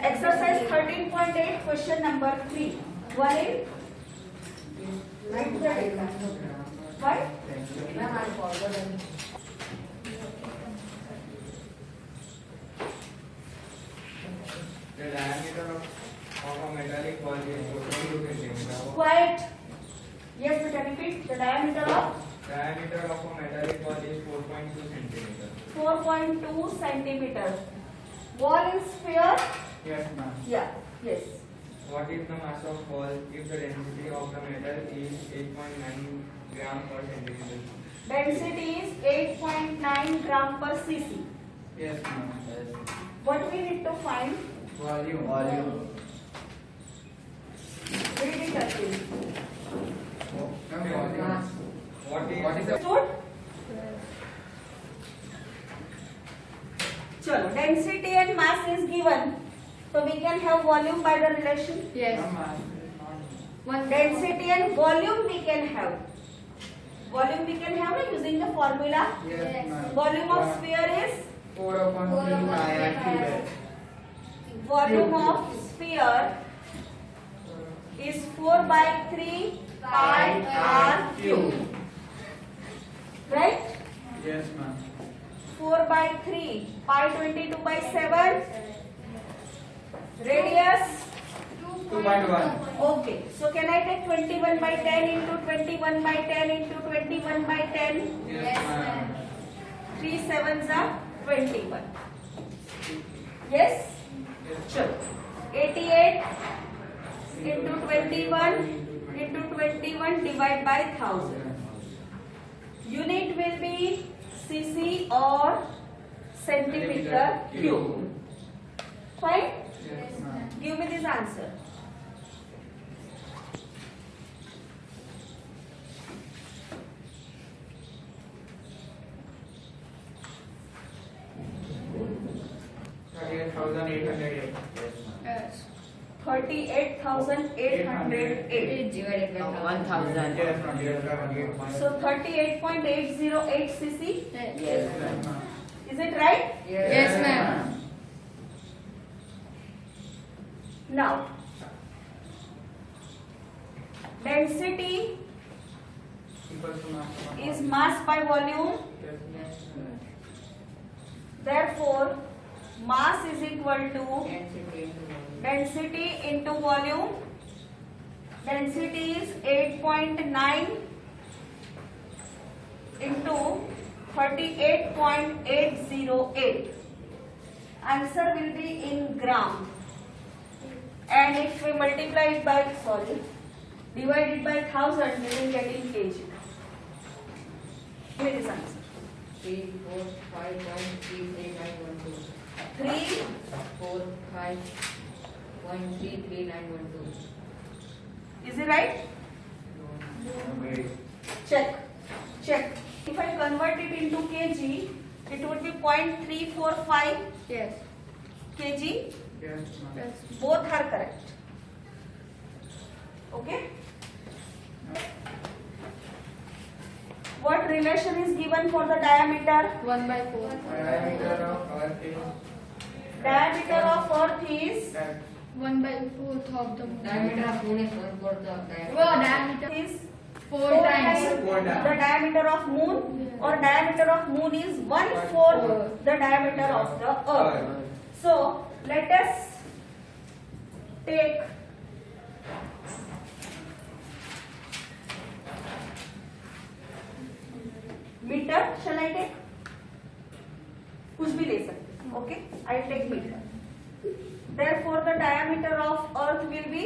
Exercise 13.8, question number 3. One in why? The diameter of a metallic ball is 4.2 centimeter. Quiet. Yes, we can repeat. The diameter of Diameter of a metallic ball is 4.2 centimeter. 4.2 centimeter. Ball is sphere. Yes, ma'am. Yeah. Yes. What is the mass of ball if the density of the metal is 8.9 gram per centimeter? Density is 8.9 gram per cc. Yes, ma'am. What we need to find? Volume. Read it again. What is the Understood? Chalo, density and mass is given, so we can have volume by the relation. Yes. One density and volume we can have. Volume we can have using the formula. Yes, ma'am. Volume of sphere is 4/3 pi r cube. volume of sphere is 4/3 pi r cube. Right? Yes, ma'am. 4/3 pi 22/7. Radius. 2.1. Okay. So can I take 21/10 into 21/10 into 21/10? Yes, ma'am. 3 sevens are 21. Yes? Sure. 88 into 21 into 21 divide by 1000. Unit will be cc or centimeter cube. Fine? Yes, ma'am. Give me this answer. Yes. 38,808. Divided by 1000. Yes, ma'am. Yes, ma'am. So 38.808 cc. Yes. ma'am. Is it right? Yes, ma'am. Now, density Equals to mass. is mass by volume. Yes, ma'am. Therefore, mass is equal to density into volume. Density is 8.9 into 38.808. Answer will be in gram. And if we multiply it by, divide it by 1000, we will get in kg. Here is answer. 3, 4, 5, 1, 3, 3, 9, 1, 2. 3, 4, 5, 1, 3, 3, 9, 1, 2. is it right? Wait. Check. If I convert it into kg, it would be 0.345 Yes. kg. Yes, ma'am. Both are correct. Okay. What relation is given for the diameter? 1/4. Diameter of earth is Diameter of earth is 1/4 of the moon. Diameter of moon is 1/4 of diameter. Well, diameter is 4 times. the diameter of moon, or diameter of moon is 1/4 the diameter of the earth. So let us take meter. Shall I take? कुछ भी ले सकते. Okay, I will take meter. Therefore, the diameter of earth will be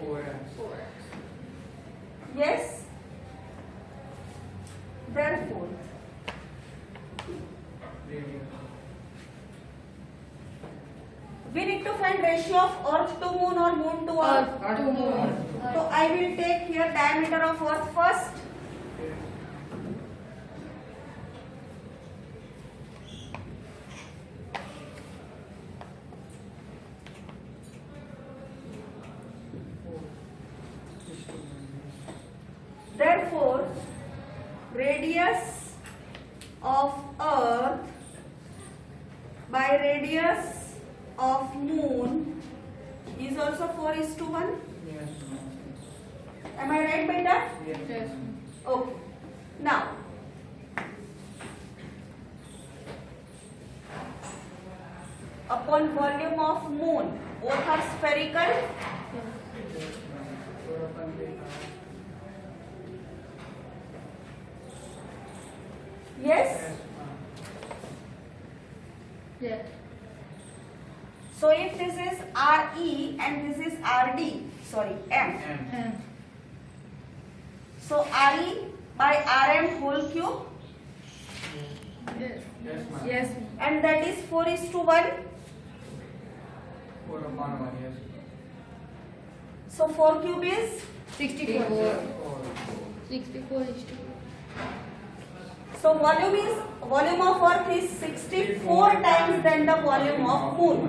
4. yes. Therefore, we need to find ratio of earth to moon or moon to earth. Earth to moon. So I will take here diameter of earth first. Therefore, radius of earth by radius of moon is also 4:1. Yes. Am I right, beta? Yes. Yes. Okay. Now, upon volume of moon, both are spherical. Yes, ma'am. 4/3. Yes. Yes, ma'am. Yes. So if this is RE and this is RD, sorry, M. M. So RE by RM whole cube, Yes. Yes, ma'am. Yes. and that is 4:1. 4/1. Yes. So 4 cube is, 64. 4. 64 is to. so volume of earth is 64 times than the volume of moon,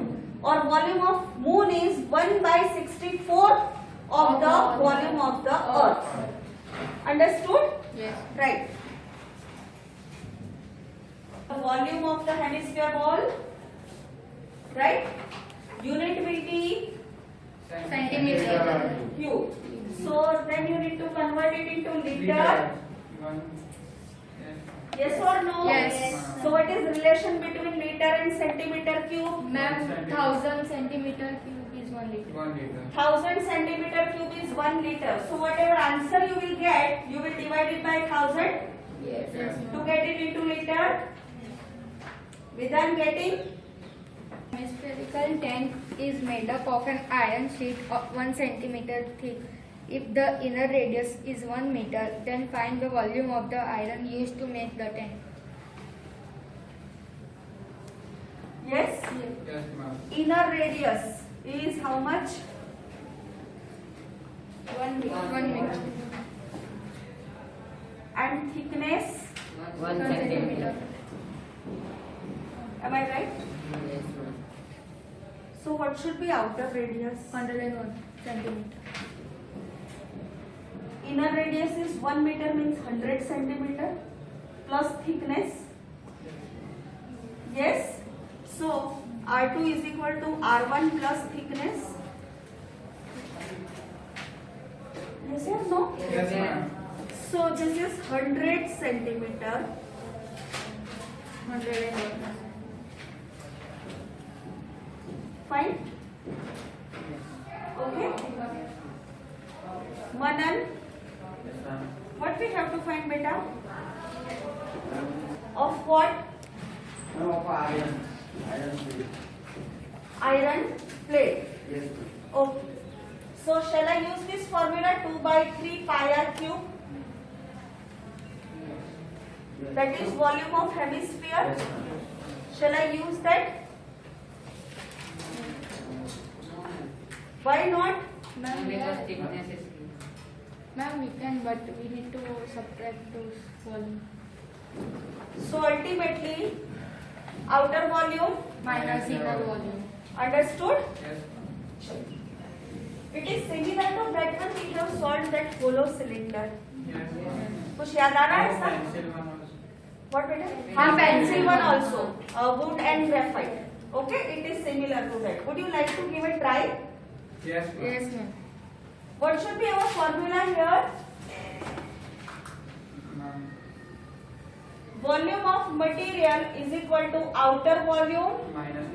or volume of moon is 1/64 of the volume of the earth. Understood? Yes. Right. The volume of the hemisphere ball, right? Unit will be Centimeter. cube. So then you need to convert it into liter. Liter. 1. Yes. Yes or no? Yes. So what is relation between liter and centimeter cube? Ma'am, Centimeter. 1000 centimeter cube is 1 liter. 1 liter. 1000 centimeter cube is 1 liter. So whatever answer you will get, you will divide it by 1000 Yes. to get it into liter. Without getting, Hemispherical tank is made up of an iron sheet of 1 centimeter thick. If the inner radius is 1 meter, then find the volume of the iron used to make the tank. yes, Yes, ma'am. inner radius is how much? 1 meter. 1 meter. And thickness, 1 centimeter. am I right? Yes, ma'am. So what should be outer radius? 101 centimeter. Inner radius is 1 meter, means 100 centimeter plus thickness. Yes. So R2 is equal to R1 plus thickness. Yes or no? Yes, ma'am. So this is 100 centimeter. 101. Fine. Okay. Manan, Yes, ma'am. what we have to find, beta? Of what? No, of iron. Iron plate. Iron plate. Yes, Okay. So shall I use this formula 2/3 pi r cube? ma'am. That is volume of hemisphere. Yes, ma'am. Shall I use that? Why not? Ma'am, Because thickness is. ma'am, we can, but we need to subtract those volume. So ultimately, outer volume, Minus inner volume. understood? Yes. It is similar to that one we have solved that hollow cylinder. Yes, ma'am. कुछ याद आ रहा है इसका? Pencil one also. What बेटा? हाँ, pencil one also. Wood and graphite. Okay, it is similar to that. Would you like to give a try? Yes, ma'am. Yes, ma'am. What should be our formula here? Ma'am. Volume of material is equal to outer volume Minus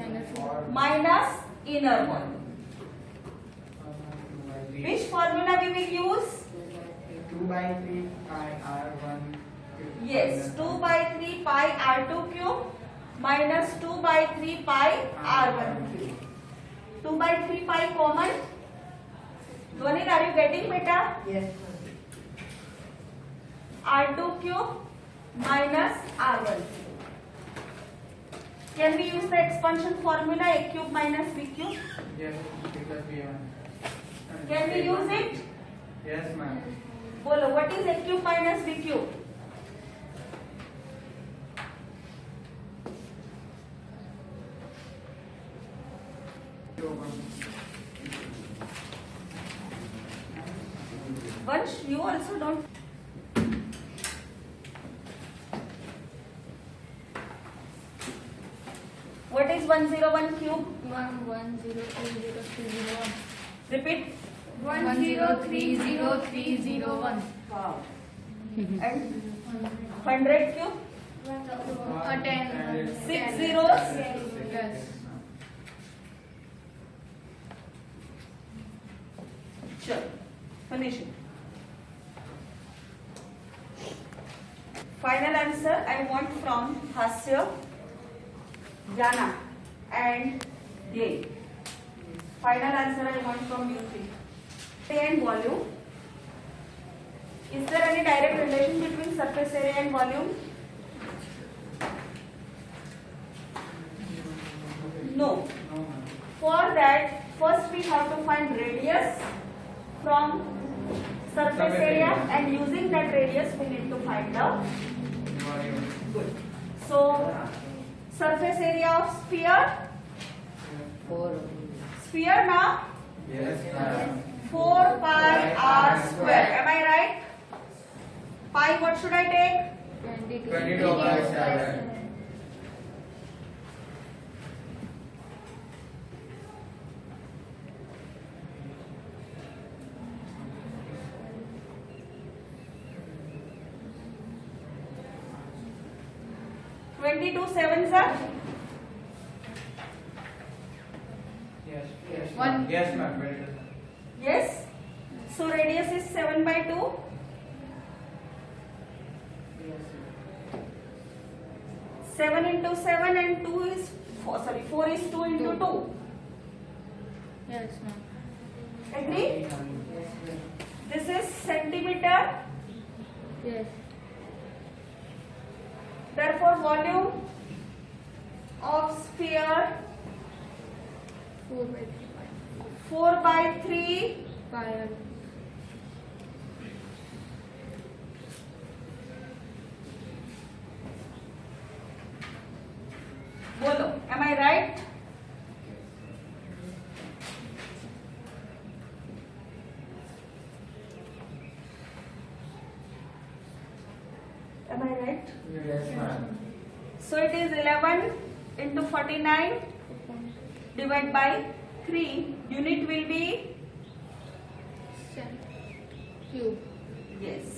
Minus or minus inner volume. 2/3. Which formula we will use? 2/3 pi r1. Yes, 2/3 pi r2 cube minus 2/3 pi r1 cube. 2/3 pi common. Dhwanil, are you getting beta? Yes. R2 cube minus R1 cube. Can we use the expansion formula A cube minus B cube? Yes, because we are. Can we use it? Yes, ma'am. Bolo, what is A cube minus B cube? Vansh, you also don't. What is 101 cube? 1103031. Repeat. 1030301. Wow. And 100 cube? 10. 6 zeros? Yes. Sure. Finish it. Final answer I want from Hasya, Jana and Gail. Final answer I want from you three. Area and volume. Is there any direct relation between surface area and volume? No. For that, first we have to find radius from surface area, and using that radius we need to find the Volume. good. So surface area of sphere, 4. sphere now Yes, ma'am. 4 pi r square. Am I right? Pi, what should I take? 22/7. Twenty-two sevens are Yes, yes, One. ma'am. Yes, ma'am. 22. yes. So radius is 7/2. 7 into 7 and 2 is 4. Sorry, 4 is 2 into 2. Yes, ma'am. Agree? This is centimeter. Yes. Therefore, volume of sphere 4 by 3 4/3 pi r. Bolo. Am I right? Am I right? Yes, ma'am. So it is 11 into 49 divided by 3. Unit will be Cube. yes.